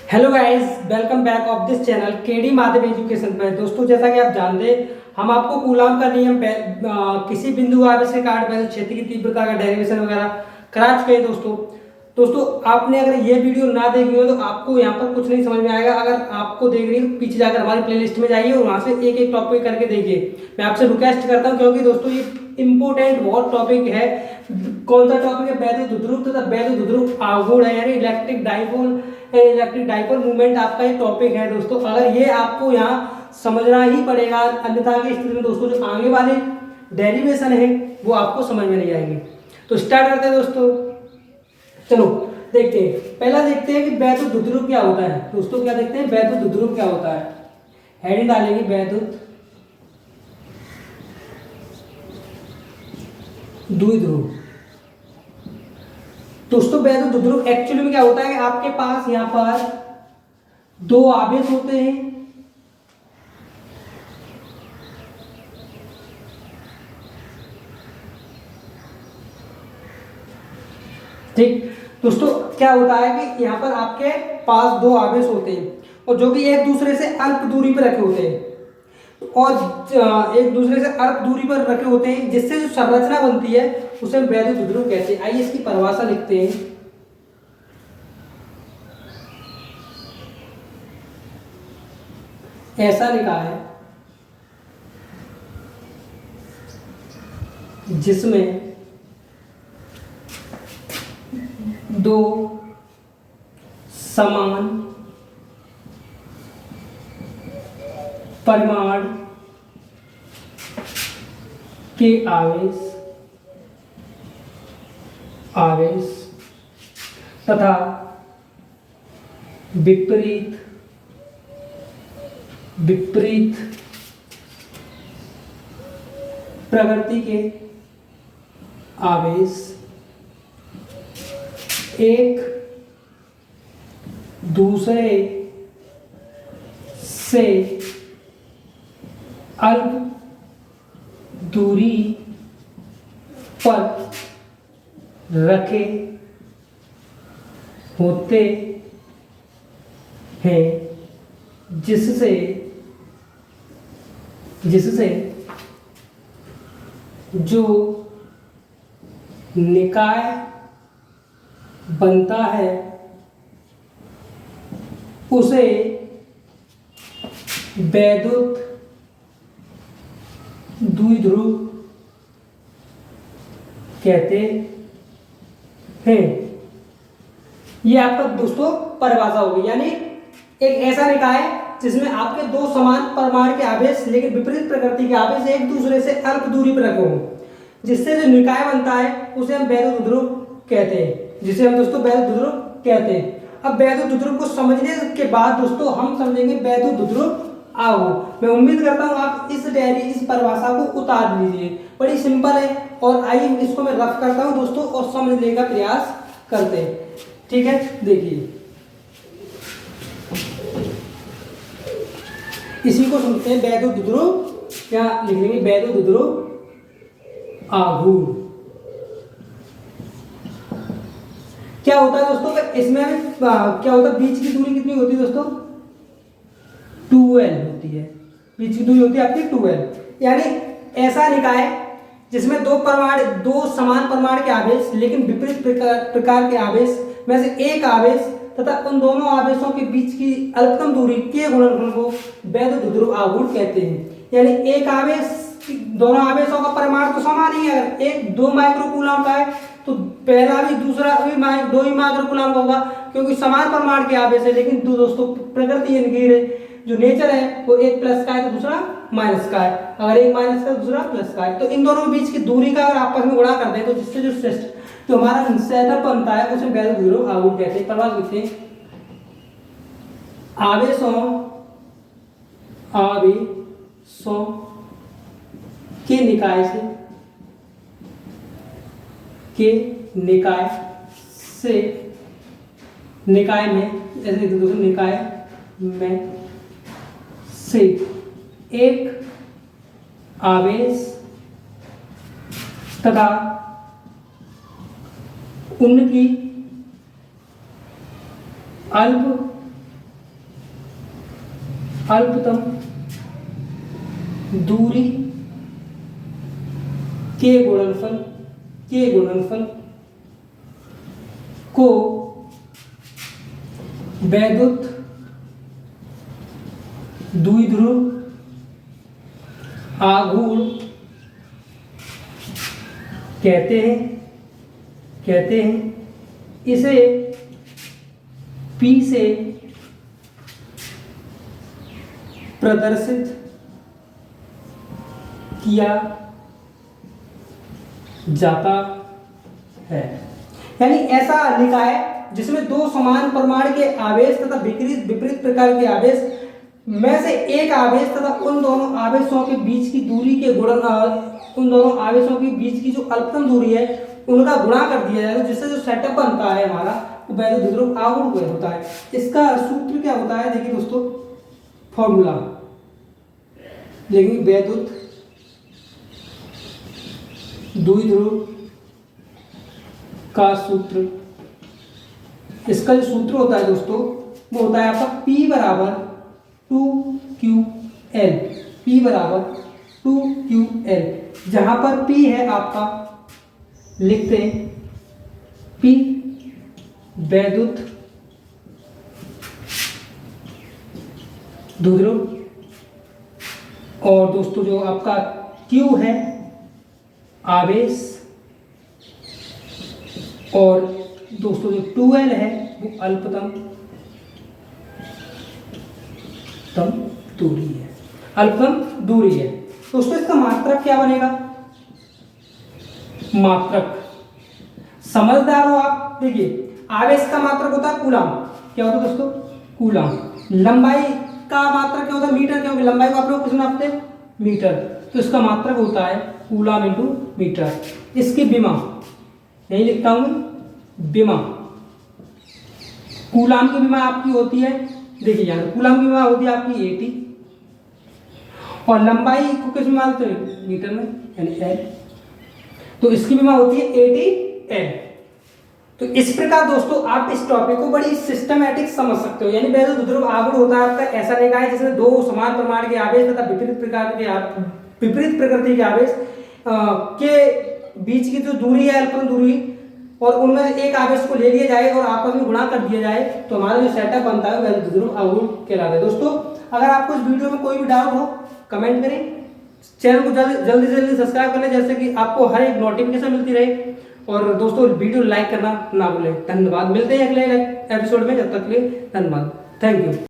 Hello guys, welcome back of this channel KD Madhav education में। दोस्तों, जैसा कि आप जानते हैं, हम आपको कूलाम का नियम किसी बिंदु आवेश के कारण वैसे क्षेत्र की तीव्रता का डेरिवेशन वगैरह करा चुके हैं। दोस्तों आपने अगर ये वीडियो ना देखी हो तो आपको यहाँ पर कुछ नहीं समझ में आएगा। अगर आपको देख रही है, पीछे जाकर हमारी प्लेलिस्ट में जाइए और वहाँ से एक एक टॉपिक करके देखिए। मैं आपसे रिक्वेस्ट करता हूँ, क्योंकि दोस्तों ये इंपोर्टेंट बहुत टॉपिक है। कौन सा टॉपिक है? वैद्युत ध्रुव तथा वैद्युत ध्रुव आघूर्ण है, यानी इलेक्ट्रिक डाइपोल मूवमेंट आपका ये टॉपिक है। दोस्तों, अगर ये आपको यहाँ समझना ही पड़ेगा, अन्यथा की स्थिति में दोस्तों जो आगे वाले डेरिवेशन है वो आपको समझ में नहीं आएंगे। तो स्टार्ट करते हैं दोस्तों। चलो देखते हैं, पहला देखते हैं कि वैद्युत ध्रुव क्या होता है। दोस्तों क्या देखते हैं? वैद्युत ध्रुव क्या होता है। हेडिंग डालेंगे वैद्युत द्विध्रुव। दोस्तों वैद्युत ध्रुव एक्चुअली में क्या होता है कि आपके पास यहां पर दो आवेश होते हैं। ठीक दोस्तों, क्या होता है कि यहाँ पर आपके पास दो आवेश होते हैं और जो कि एक दूसरे से अल्प दूरी पर रखे होते हैं, और एक दूसरे से अल्प दूरी पर रखे होते हैं, जिससे जो संरचना बनती है उसे हम वैद्युत ध्रुव कहते हैं। आइए इसकी परिभाषा लिखते हैं। ऐसा लिखा है जिसमें दो समान परिमाण के आवेश तथा विपरीत प्रकृति के आवेश एक दूसरे से अल्प दूरी पर रखे होते हैं, जिससे जो निकाय बनता है उसे वैद्युत द्विध्रुव कहते हैं। ये आपका दोस्तों परिभाषा होगी, यानी एक ऐसा निकाय जिसमें आपके दो समान परिमाण के आवेश लेकिन विपरीत प्रकृति के आवेश एक दूसरे से अल्प दूरी पर रखे हों, जिससे जो निकाय बनता है उसे हम वैद्युत ध्रुव कहते हैं, जिसे हम दोस्तों वैद्युत ध्रुव कहते हैं। अब वैद्युत ध्रुव को समझने के बाद दोस्तों हम समझेंगे वैद्युत ध्रुव आघूर्ण। मैं उम्मीद करता हूं आप इस परिभाषा को उतार लीजिए, बड़ी सिंपल है। और आइए इसको मैं रफ करता हूं दोस्तों और समझने का प्रयास करते हैं। ठीक है, देखिए इसी को सुनते हैं वैद्युत ध्रुव। क्या लिख लेंगे? वैद्युत ध्रुव आघूर्ण। क्या होता है दोस्तों? इसमें क्या होता है, बीच की दूरी कितनी होती है दोस्तों? 2L होती है। बीच की दूरी होती है आपकी 2L। यानी ऐसा निकाय जिसमें दो समान परिमाण के आवेश लेकिन विपरीत प्रकार के आवेश में से एक आवेश तथा उन दोनों आवेशों के बीच की अल्पतम दूरी के गुणनफल को वैद्युत ध्रुव आघूर्ण कहते हैं। यानी एक आवेश, दोनों आवेशों का परिमाण तो समान ही है। अगर एक 2 माइक्रो कूलम का है तो पहला भी दूसरा भी 2 ही माइक्रो कूलम का होगा, क्योंकि समान परिमाण के आवेश है। लेकिन दोस्तों प्रकृति इनकी जो नेचर है वो एक प्लस का है तो दूसरा माइनस का है। अगर एक माइनस का दूसरा प्लस का है, तो इन दोनों के बीच की दूरी का अगर आपस में गुणा कर दें तो जिससे जो सिस्टम तो हमारा सेटअप बनता है उसे वैद्युत ध्रुव आघूर्ण कहते हैं। प्रभाव लिखते हैं आवेशों के निकाय में ऐसे दोस्तों निकाय में से एक आवेश तथा उनकी अल्प अल्पतम दूरी के गुणनफल को वैद्युत द्विध्रुव आघूर्ण कहते हैं। इसे P से प्रदर्शित किया जाता है। यानी ऐसा लिखा है जिसमें दो समान परिमाण के आवेश तथा विपरीत प्रकार के आवेश में से एक आवेश तथा उन दोनों आवेशों के बीच की दूरी के उन दोनों आवेशों के बीच की जो अल्पतम दूरी है उनका गुणा कर दिया जाएगा, जिससे जो सेटअप बनता है हमारा वो वैद्युत द्विध्रुव आघूर्ण होता है। इसका सूत्र क्या होता है, देखिए दोस्तों, फॉर्मूला लेकिन वैद्युत द्विध्रुव का सूत्र, इसका जो सूत्र होता है दोस्तों वो होता है आपका P बराबर 2QL, P बराबर 2QL, जहां पर P है आपका, लिखते हैं P वैद्युत द्विध्रुव, और दोस्तों जो आपका Q है आवेश, और दोस्तों जो 2L है वो अल्पतम दूरी है, अल्पतम दूरी है। दोस्तों इसका मात्रक क्या बनेगा, मात्रक समझदार हो आप। देखिए आवेश का मात्रक होता है कूलाम, क्या होता है दोस्तों, कूलाम। लंबाई का मात्रक क्या होता है, मीटर, क्योंकि लंबाई को आप लोग किस में नापते हैं, मीटर, तो इसका मात्रक होता है कूलाम इंटू मीटर। इसकी विमा यही लिखता हूं, विमा, कूलाम की विमा आपकी होती है, देखिए यहाँ कूलाम की विमा होती है आपकी 80, और लंबाई को किस में मानते हैं, मीटर में, यानी L, तो इसकी विमा होती है 80L। तो इस प्रकार दोस्तों आप इस टॉपिक को बड़ी सिस्टमैटिक समझ सकते हो। यानी वैद्युत द्विध्रुव आघूर्ण होता है आपका ऐसा निकाय है जिसमें दो समान परिमाण के आवेश तथा विपरीत प्रकृति के आवेश के बीच की जो दूरी है, अल्पतम दूरी, और उनमें से एक आवेश को ले लिया जाए और आपस में गुणा कर दिया जाए, तो हमारा जो सेटअप बनता है वैद्युत द्विध्रुव आघूर्ण कहलाता है। दोस्तों अगर आपको इस वीडियो में कोई भी डाउट हो कमेंट करें, चैनल को जल्दी से जल्दी सब्सक्राइब कर लें, जैसे कि आपको हर एक नोटिफिकेशन मिलती रहे, और दोस्तों वीडियो लाइक करना ना भूलें। धन्यवाद, मिलते हैं अगले एपिसोड में, जब तक के लिए धन्यवाद, थैंक यू।